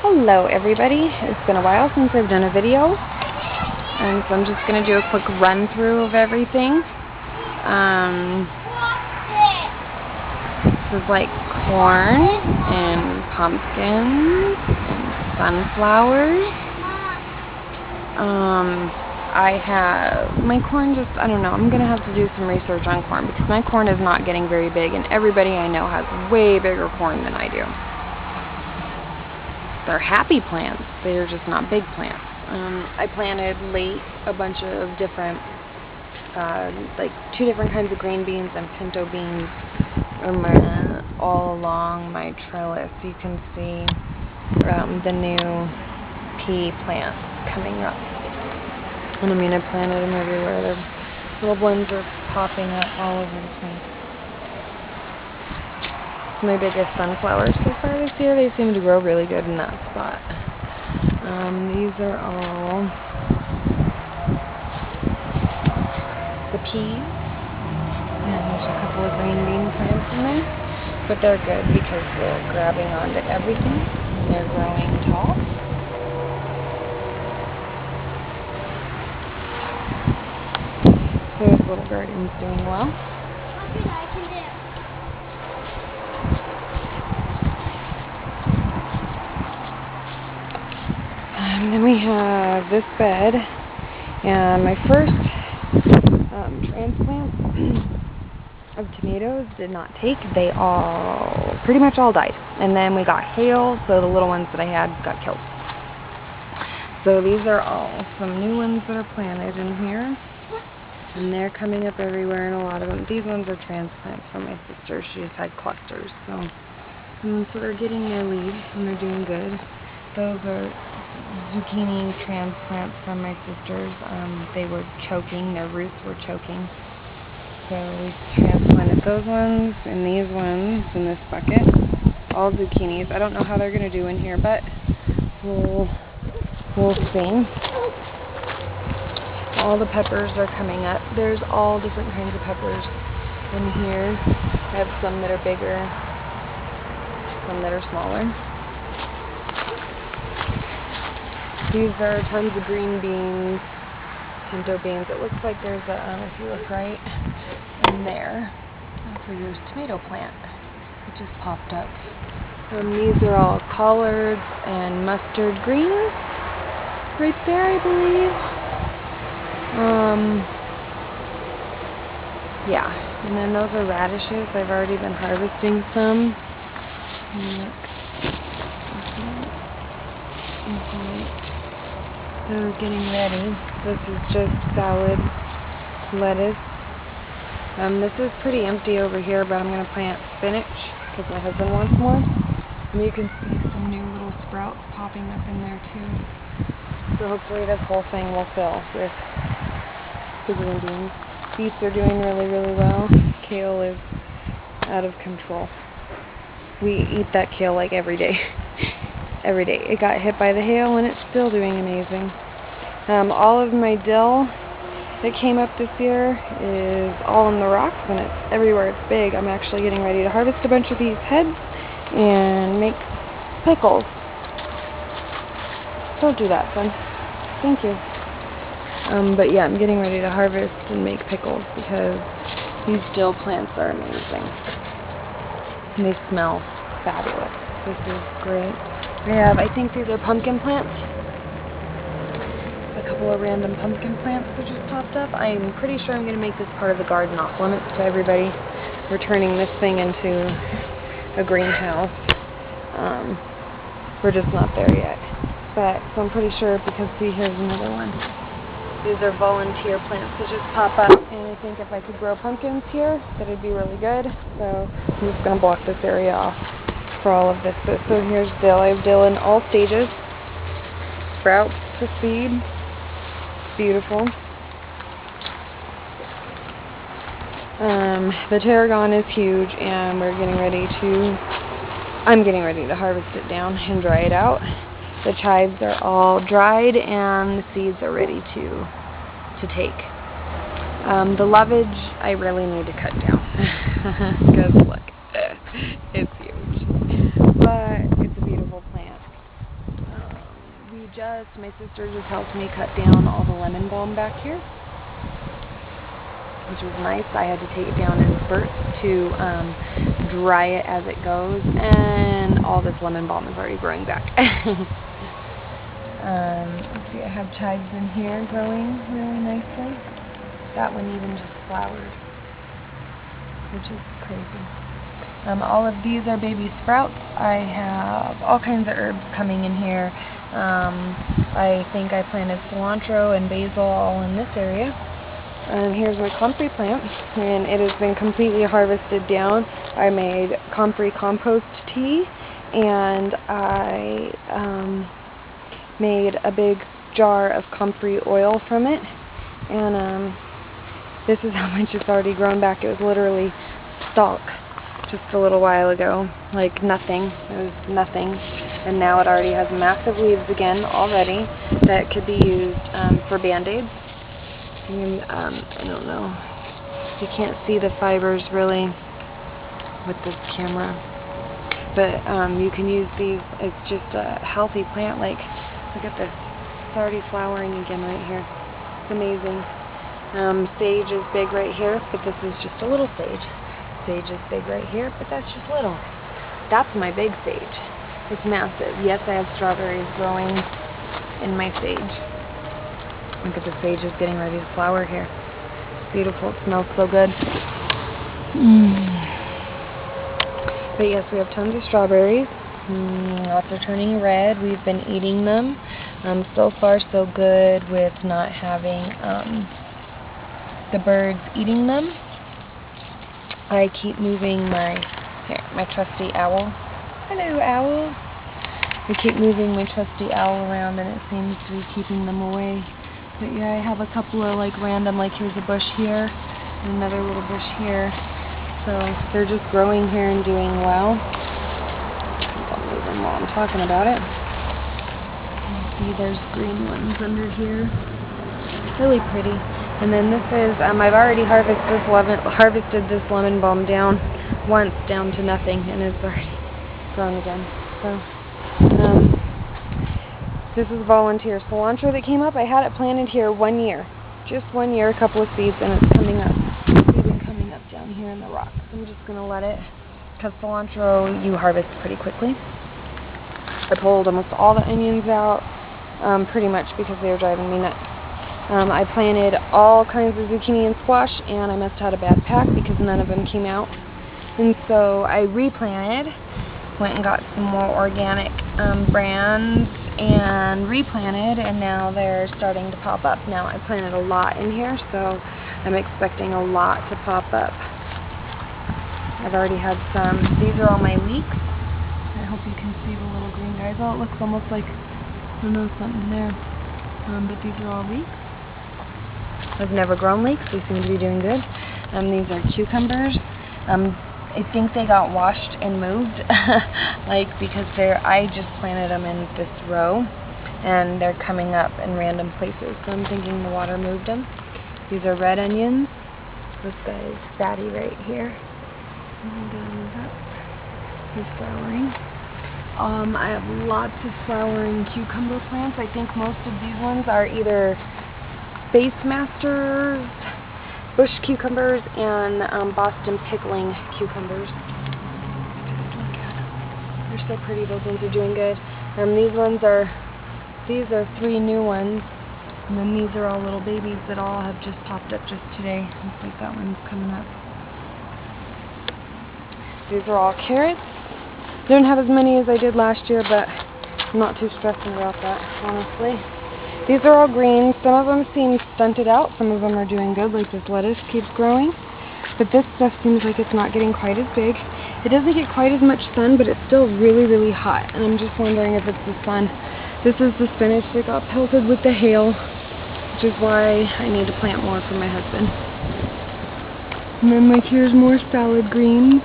Hello everybody, it's been a while since I've done a video, and so I'm just going to do a quick run through of everything. This is like corn and pumpkins and sunflowers. I have my corn, I don't know, I'm going to have to do some research on corn because my corn is not getting very big, and everybody I know has way bigger corn than I do. They're happy plants, they're just not big plants. I planted late a bunch of different, like 2 different kinds of green beans and pinto beans all along my trellis. You can see the new pea plants coming up. And I mean, I planted them everywhere. The little ones are popping up all over the place. My biggest sunflowers so far this year. They seem to grow really good in that spot. These are all the peas, and there's a couple of green bean plants in there, but they're good because they're grabbing onto everything and they're growing tall. So this little garden's doing well. And then we have this bed, and my first transplant of tomatoes did not take. They all, pretty much all died. And then we got hail, so the little ones that I had got killed. So these are all some new ones that are planted in here. And they're coming up everywhere, and a lot of them. These ones are transplants from my sister. She just had clusters. So they're getting their leaves, and they're doing good. Those are zucchini transplants from my sisters. They were choking, their roots were choking. So we transplanted those ones and these ones in this bucket. All zucchinis. I don't know how they're going to do in here, but we'll see. All the peppers are coming up. There's all different kinds of peppers in here. I have some that are bigger, some that are smaller. These are tons of green beans, pinto beans. It looks like there's a, if you look right in there, that's where your tomato plant. It just popped up. These are all collards and mustard greens right there, I believe. Yeah, and then those are radishes. I've already been harvesting some. They're getting ready. This is just salad lettuce. This is pretty empty over here, but I'm going to plant spinach because my husband wants more. And you can see some new little sprouts popping up in there too. So hopefully this whole thing will fill with the green beans. Beets are doing really, really well. Kale is out of control. We eat that kale like every day. Every day. It got hit by the hail and it's still doing amazing. All of my dill that came up this year is all in the rocks, and it's everywhere it's big. I'm actually getting ready to harvest a bunch of these heads and make pickles. Don't do that, son. Thank you. But yeah, I'm getting ready to harvest and make pickles because these dill plants are amazing. And they smell fabulous. This is great. I think these are pumpkin plants. A couple of random pumpkin plants that just popped up. I'm pretty sure I'm going to make this part of the garden off limits to everybody. We're turning this thing into a greenhouse. We're just not there yet. But, so I'm pretty sure, because see, here's another one. These are volunteer plants that just pop up, and I think if I could grow pumpkins here, that would be really good. So I'm just going to block this area off for all of this. So here's dill. I have dill in all stages. Sprouts to seed. Beautiful. The tarragon is huge, and I'm getting ready to harvest it down and dry it out. The chives are all dried and the seeds are ready to take. The lovage I really need to cut down because look, it's huge. But it's a beautiful plant. my sister just helped me cut down all the lemon balm back here, which was nice. I had to take it down in spurts to dry it as it goes, and all this lemon balm is already growing back. Let's see, I have chives in here growing really nicely. That one even just flowered, which is crazy. All of these are baby sprouts. I have all kinds of herbs coming in here. I think I planted cilantro and basil all in this area. Here's my comfrey plant, and it has been completely harvested down. I made comfrey compost tea, and I made a big jar of comfrey oil from it, and this is how much it's already grown back. It was literally stalk just a little while ago, like nothing. It was nothing, and now it already has massive leaves again already that could be used for band-aids. And I don't know, you can't see the fibers really with this camera, but you can use these. It's just a healthy plant. Like, look at this, it's already flowering again right here. It's amazing. Sage is big right here, but this is just a little sage. Sage is big right here, but that's just little. That's my big sage. It's massive. Yes, I have strawberries growing in my sage. Look at the sage is getting ready to flower here. It's beautiful. It smells so good. But yes, we have tons of strawberries. Lots are turning red. We've been eating them. So far so good with not having the birds eating them. I keep moving my trusty owl. Hello, owl. I keep moving my trusty owl around, and it seems to be keeping them away. But yeah, I have a couple of like random, like here's a bush here, and another little bush here. So they're just growing here and doing well. I'll move them while I'm talking about it. You see, there's green ones under here. Really pretty. And then this is, I've already harvested this lemon balm down once, down to nothing, and it's already grown again. So, this is volunteer cilantro that came up. I had it planted here 1 year. Just 1 year, a couple of seeds, and it's coming up. It's even coming up down here in the rocks. I'm just going to let it, because cilantro you harvest pretty quickly. I pulled almost all the onions out, pretty much because they were driving me nuts. I planted all kinds of zucchini and squash, and I must have had a bad pack because none of them came out. And so I replanted, went and got some more organic brands and replanted, and now they're starting to pop up. Now I planted a lot in here, so I'm expecting a lot to pop up. I've already had some. These are all my leeks. I hope you can see the little green guys. Oh, it looks almost like, I don't know, something there. But these are all leeks. I've never grown leeks. They seem to be doing good. These are cucumbers. I think they got washed and moved, like because I just planted them in this row, and they're coming up in random places. So I'm thinking the water moved them. These are red onions. This guy is fatty right here. He's flowering. I have lots of flowering cucumber plants. I think most of these ones are either Space Masters, bush cucumbers, and Boston pickling cucumbers. Look at them. They're so pretty. Those ones are doing good. These are 3 new ones, and then these are all little babies that all have just popped up just today. Looks like that one's coming up. These are all carrots. I don't have as many as I did last year, but I'm not too stressing about that, honestly. These are all green. Some of them seem stunted out. Some of them are doing good, like this lettuce keeps growing. But this stuff seems like it's not getting quite as big. It doesn't get quite as much sun, but it's still really, really hot. And I'm just wondering if it's the sun. This is the spinach that got pelted with the hail, which is why I need to plant more for my husband. And then like here's more salad greens.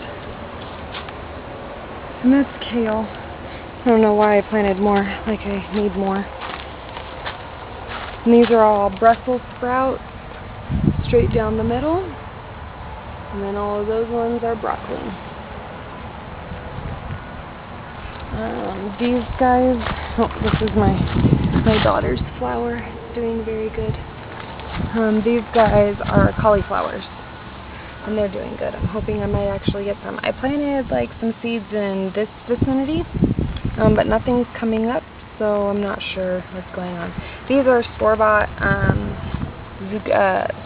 And that's kale. I don't know why I planted more, like I need more. And these are all Brussels sprouts, straight down the middle. And then all of those ones are broccoli. These guys, oh, this is my daughter's flower. It's doing very good. These guys are cauliflowers, and they're doing good. I'm hoping I might actually get some. I planted like some seeds in this vicinity, but nothing's coming up, so I'm not sure what's going on. These are store-bought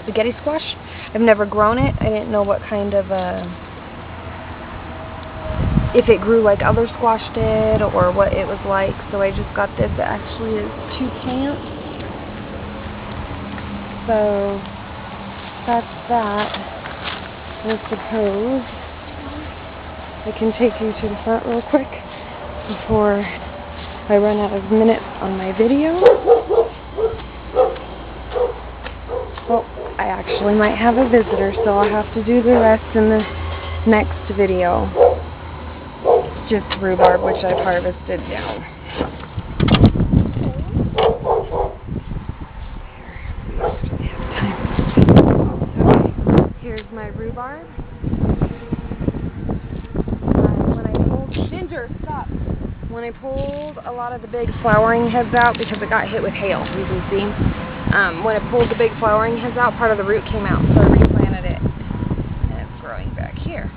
spaghetti squash. I've never grown it. I didn't know what kind of if it grew like other squash did or what it was like, so I just got this. It actually is 2 plants. So that's that. I suppose I can take you to the front real quick before I run out of minutes on my video. Oh, I actually might have a visitor, so I'll have to do the rest in the next video. Just rhubarb, which I've harvested down. Here's my rhubarb. When I pulled, Ginger, stop! When I pulled a lot of the big flowering heads out, because it got hit with hail, you can see. When I pulled the big flowering heads out, part of the root came out, so I replanted it, and it's growing back here.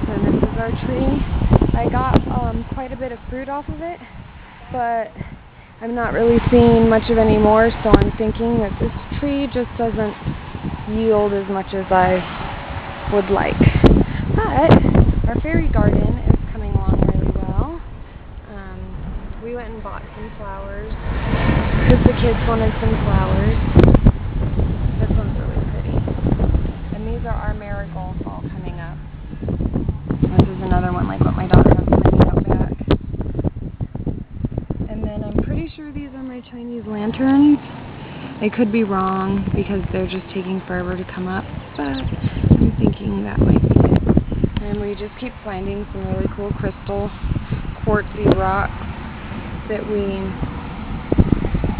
And this is our tree. I got quite a bit of fruit off of it, but I'm not really seeing much of any more, so I'm thinking that this tree just doesn't yield as much as I would like. But our fairy garden is coming along really well. We went and bought some flowers because the kids wanted some flowers. This one's really pretty. And these are our marigolds all coming up. This is another one like what my daughter has planted out back. And then I'm pretty sure these are my Chinese lanterns. I could be wrong because they're just taking forever to come up, but I'm thinking that might be it. And we just keep finding some really cool crystal quartzy rocks that we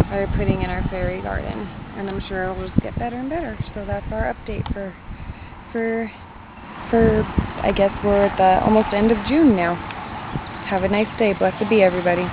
are putting in our fairy garden, and I'm sure it'll just get better and better. So that's our update for I guess we're at the almost end of June now. Have a nice day. Blessed be everybody.